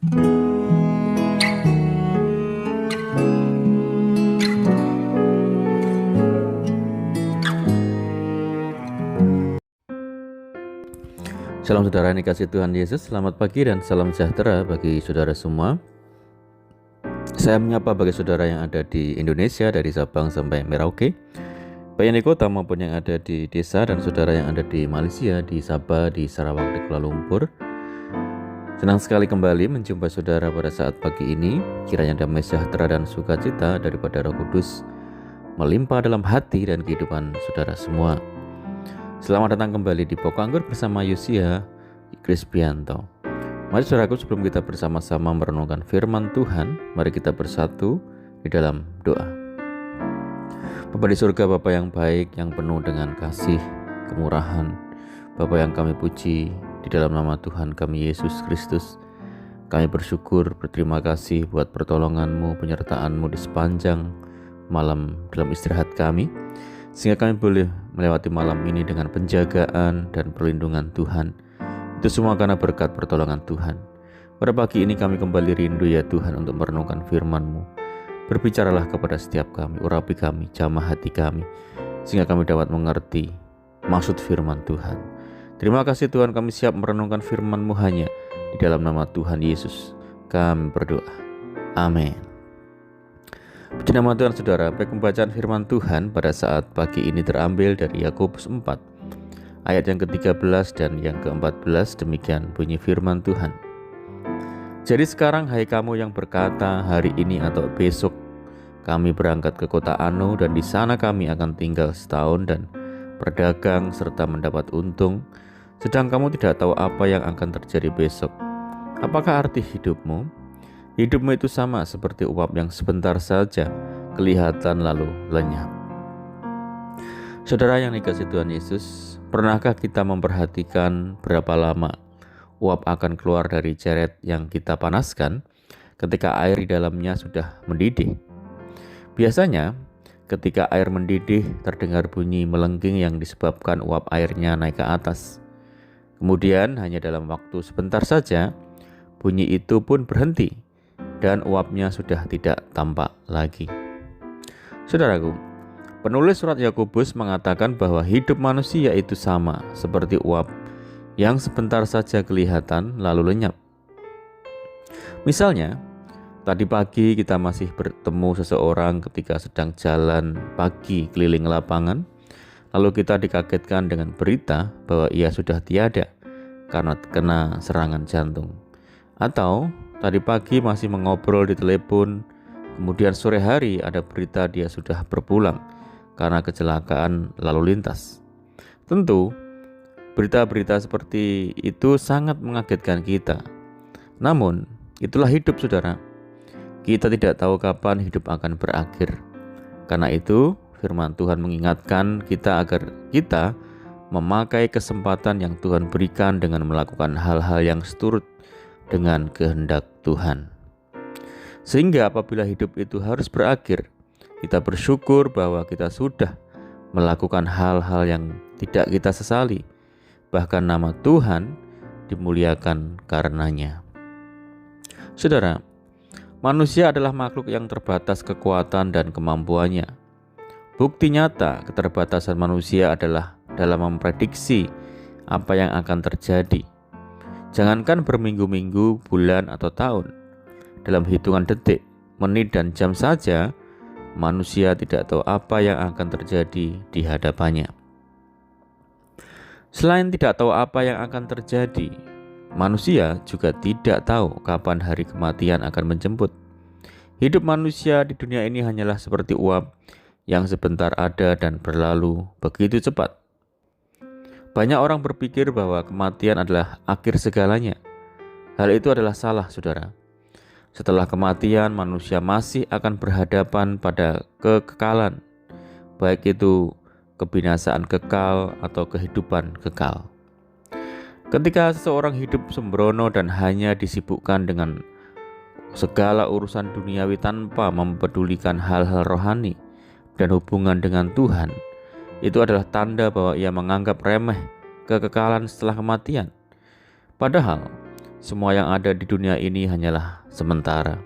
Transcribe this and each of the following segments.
Salam saudara yang dikasihi Tuhan Yesus, selamat pagi dan salam sejahtera bagi saudara semua. Saya menyapa bagi saudara yang ada di Indonesia dari Sabang sampai Merauke, baik yang di kota maupun yang ada di desa, dan saudara yang ada di Malaysia, di Sabah, di Sarawak, di Kuala Lumpur. Senang sekali kembali menjumpai saudara pada saat pagi ini. Kiranya damai sejahtera dan sukacita daripada Roh Kudus melimpah dalam hati dan kehidupan saudara semua. Selamat datang kembali di Pokok Anggur bersama Yosia Krispianto. Mari saudaraku, sebelum kita bersama-sama merenungkan firman Tuhan, mari kita bersatu di dalam doa. Bapa di surga, Bapa yang baik, yang penuh dengan kasih, kemurahan, Bapa yang kami puji, di dalam nama Tuhan kami Yesus Kristus, kami bersyukur, berterima kasih buat pertolongan-Mu, penyertaan-Mu di sepanjang malam dalam istirahat kami, sehingga kami boleh melewati malam ini dengan penjagaan dan perlindungan Tuhan. Itu semua karena berkat pertolongan Tuhan. Pada pagi ini kami kembali rindu ya Tuhan untuk merenungkan firman-Mu. Berbicaralah kepada setiap kami, urapi kami, jamah hati kami, sehingga kami dapat mengerti maksud firman Tuhan. Terima kasih Tuhan, kami siap merenungkan firman-Mu hanya di dalam nama Tuhan Yesus kami berdoa. Amin. Puji nama Tuhan saudara. Baik, pembacaan firman Tuhan pada saat pagi ini terambil dari Yakobus 4 ayat yang ke-13 dan yang ke-14. Demikian bunyi firman Tuhan. Jadi sekarang hai kamu yang berkata hari ini atau besok kami berangkat ke kota Anu dan di sana kami akan tinggal setahun dan berdagang serta mendapat untung, sedang kamu tidak tahu apa yang akan terjadi besok. Apakah arti hidupmu? Hidupmu itu sama seperti uap yang sebentar saja kelihatan lalu lenyap. Saudara yang dikasihi Tuhan Yesus, pernahkah kita memperhatikan berapa lama uap akan keluar dari ceret yang kita panaskan ketika air di dalamnya sudah mendidih? Biasanya, ketika air mendidih terdengar bunyi melengking yang disebabkan uap airnya naik ke atas. Kemudian hanya dalam waktu sebentar saja, bunyi itu pun berhenti dan uapnya sudah tidak tampak lagi. Saudaraku, penulis surat Yakobus mengatakan bahwa hidup manusia itu sama seperti uap yang sebentar saja kelihatan lalu lenyap. Misalnya, tadi pagi kita masih bertemu seseorang ketika sedang jalan pagi keliling lapangan, lalu kita dikagetkan dengan berita bahwa ia sudah tiada karena kena serangan jantung. Atau tadi pagi masih mengobrol di telepon, kemudian sore hari ada berita dia sudah berpulang karena kecelakaan lalu lintas. Tentu, berita-berita seperti itu sangat mengagetkan kita. Namun, itulah hidup saudara. Kita tidak tahu kapan hidup akan berakhir. Karena itu, firman Tuhan mengingatkan kita agar kita memakai kesempatan yang Tuhan berikan dengan melakukan hal-hal yang seturut dengan kehendak Tuhan. Sehingga apabila hidup itu harus berakhir, kita bersyukur bahwa kita sudah melakukan hal-hal yang tidak kita sesali. Bahkan nama Tuhan dimuliakan karenanya. Saudara, manusia adalah makhluk yang terbatas kekuatan dan kemampuannya. Bukti nyata keterbatasan manusia adalah dalam memprediksi apa yang akan terjadi. Jangankan berminggu-minggu, bulan, atau tahun, dalam hitungan detik, menit, dan jam saja, manusia tidak tahu apa yang akan terjadi di hadapannya. Selain tidak tahu apa yang akan terjadi, manusia juga tidak tahu kapan hari kematian akan menjemput. Hidup manusia di dunia ini hanyalah seperti uap yang sebentar ada dan berlalu begitu cepat. Banyak orang berpikir bahwa kematian adalah akhir segalanya. Hal itu adalah salah, saudara. Setelah kematian, manusia masih akan berhadapan pada kekekalan, baik itu kebinasaan kekal atau kehidupan kekal. Ketika seseorang hidup sembrono dan hanya disibukkan dengan segala urusan duniawi tanpa mempedulikan hal-hal rohani dan hubungan dengan Tuhan, itu adalah tanda bahwa ia menganggap remeh kekekalan setelah kematian. Padahal, semua yang ada di dunia ini hanyalah sementara.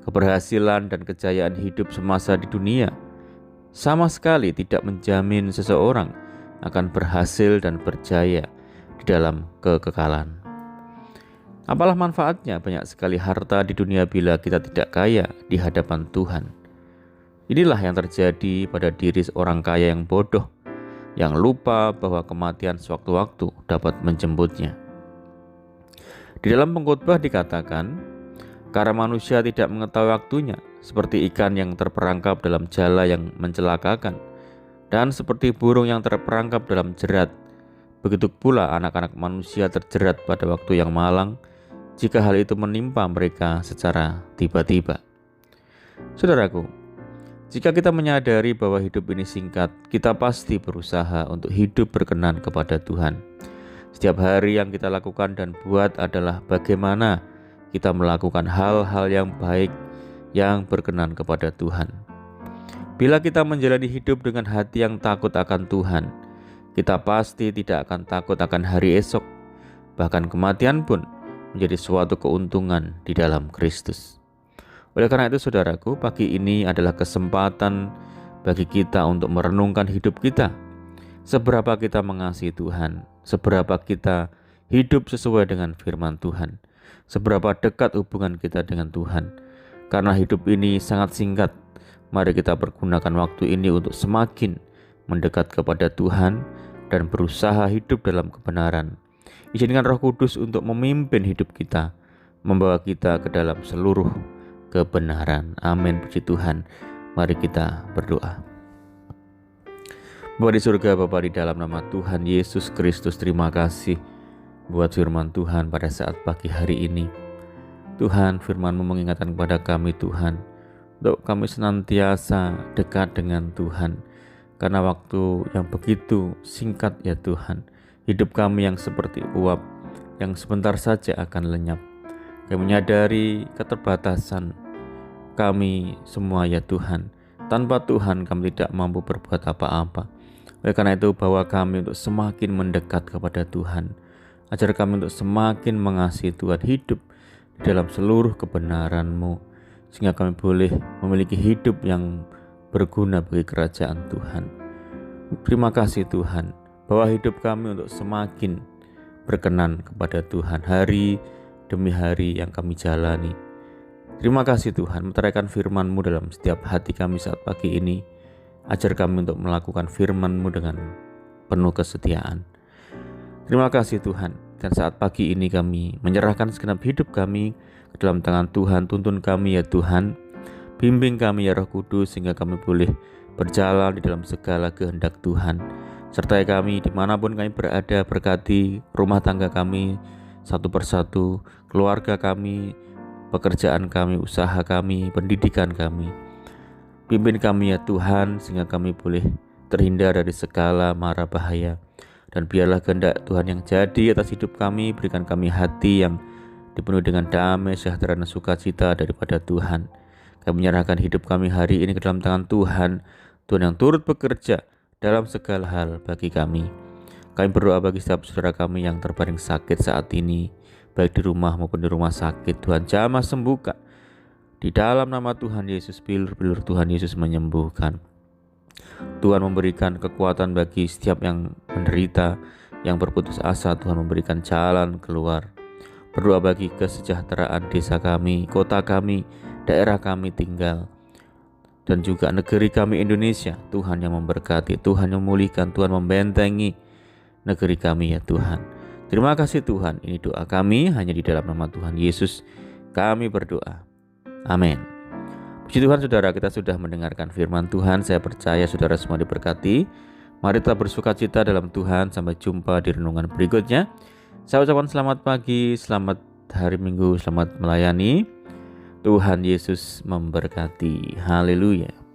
Keberhasilan dan kejayaan hidup semasa di dunia sama sekali tidak menjamin seseorang akan berhasil dan berjaya di dalam kekekalan. Apalah manfaatnya banyak sekali harta di dunia bila kita tidak kaya di hadapan Tuhan. Inilah yang terjadi pada diri seorang kaya yang bodoh, yang lupa bahwa kematian sewaktu-waktu dapat menjemputnya. Di dalam pengkhotbah dikatakan, karena manusia tidak mengetahui waktunya, seperti ikan yang terperangkap dalam jala yang mencelakakan, dan seperti burung yang terperangkap dalam jerat, begitu pula anak-anak manusia terjerat pada waktu yang malang, jika hal itu menimpa mereka secara tiba-tiba. Saudaraku, jika kita menyadari bahwa hidup ini singkat, kita pasti berusaha untuk hidup berkenan kepada Tuhan. Setiap hari yang kita lakukan dan buat adalah bagaimana kita melakukan hal-hal yang baik yang berkenan kepada Tuhan. Bila kita menjalani hidup dengan hati yang takut akan Tuhan, kita pasti tidak akan takut akan hari esok. Bahkan kematian pun menjadi suatu keuntungan di dalam Kristus. Oleh karena itu saudaraku, pagi ini adalah kesempatan bagi kita untuk merenungkan hidup kita. Seberapa kita mengasihi Tuhan, seberapa kita hidup sesuai dengan firman Tuhan, seberapa dekat hubungan kita dengan Tuhan. Karena hidup ini sangat singkat, mari kita pergunakan waktu ini untuk semakin mendekat kepada Tuhan dan berusaha hidup dalam kebenaran. Izinkan Roh Kudus untuk memimpin hidup kita, membawa kita ke dalam seluruh kebenaran. Amin, puji Tuhan. Mari kita berdoa. Bapa di surga, Bapa di dalam nama Tuhan Yesus Kristus, terima kasih buat firman Tuhan pada saat pagi hari ini. Tuhan, firman-Mu mengingatkan kepada kami Tuhan, untuk kami senantiasa dekat dengan Tuhan. Karena waktu yang begitu singkat ya Tuhan, hidup kami yang seperti uap, yang sebentar saja akan lenyap. Kami menyadari keterbatasan kami semua ya Tuhan. Tanpa Tuhan kami tidak mampu berbuat apa-apa. Oleh karena itu bawa kami untuk semakin mendekat kepada Tuhan. Ajar kami untuk semakin mengasihi Tuhan, hidup di dalam seluruh kebenaran-Mu, sehingga kami boleh memiliki hidup yang berguna bagi kerajaan Tuhan. Terima kasih Tuhan, bahwa hidup kami untuk semakin berkenan kepada Tuhan hari demi hari yang kami jalani. Terima kasih Tuhan, meteraikan firman-Mu dalam setiap hati kami saat pagi ini. Ajar kami untuk melakukan firman-Mu dengan penuh kesetiaan. Terima kasih Tuhan, dan saat pagi ini kami menyerahkan segenap hidup kami ke dalam tangan Tuhan. Tuntun kami ya Tuhan, bimbing kami ya Roh Kudus, sehingga kami boleh berjalan di dalam segala kehendak Tuhan. Sertai kami dimanapun kami berada, berkati rumah tangga kami satu persatu, keluarga kami, pekerjaan kami, usaha kami, pendidikan kami. Pimpin kami ya Tuhan, sehingga kami boleh terhindar dari segala mara bahaya. Dan biarlah kehendak Tuhan yang jadi atas hidup kami. Berikan kami hati yang dipenuhi dengan damai, sejahtera, dan sukacita daripada Tuhan. Kami menyerahkan hidup kami hari ini ke dalam tangan Tuhan. Tuhan yang turut bekerja dalam segala hal bagi kami. Kami berdoa bagi setiap saudara kami yang terbaring sakit saat ini, baik di rumah maupun di rumah sakit. Tuhan jamah sembuhkan. Di dalam nama Tuhan Yesus, bilur-bilur Tuhan Yesus menyembuhkan. Tuhan memberikan kekuatan bagi setiap yang menderita, yang berputus asa. Tuhan memberikan jalan keluar. Berdoa bagi kesejahteraan desa kami, kota kami, daerah kami tinggal, dan juga negeri kami Indonesia. Tuhan yang memberkati, Tuhan yang memulihkan, Tuhan membentengi negeri kami ya Tuhan. Terima kasih Tuhan, ini doa kami hanya di dalam nama Tuhan Yesus kami berdoa. Amin. Puji Tuhan saudara, kita sudah mendengarkan firman Tuhan. Saya percaya saudara semua diberkati. Mari kita bersukacita dalam Tuhan. Sampai jumpa di renungan berikutnya. Saya ucapkan selamat pagi, selamat hari Minggu, selamat melayani. Tuhan Yesus memberkati. Haleluya.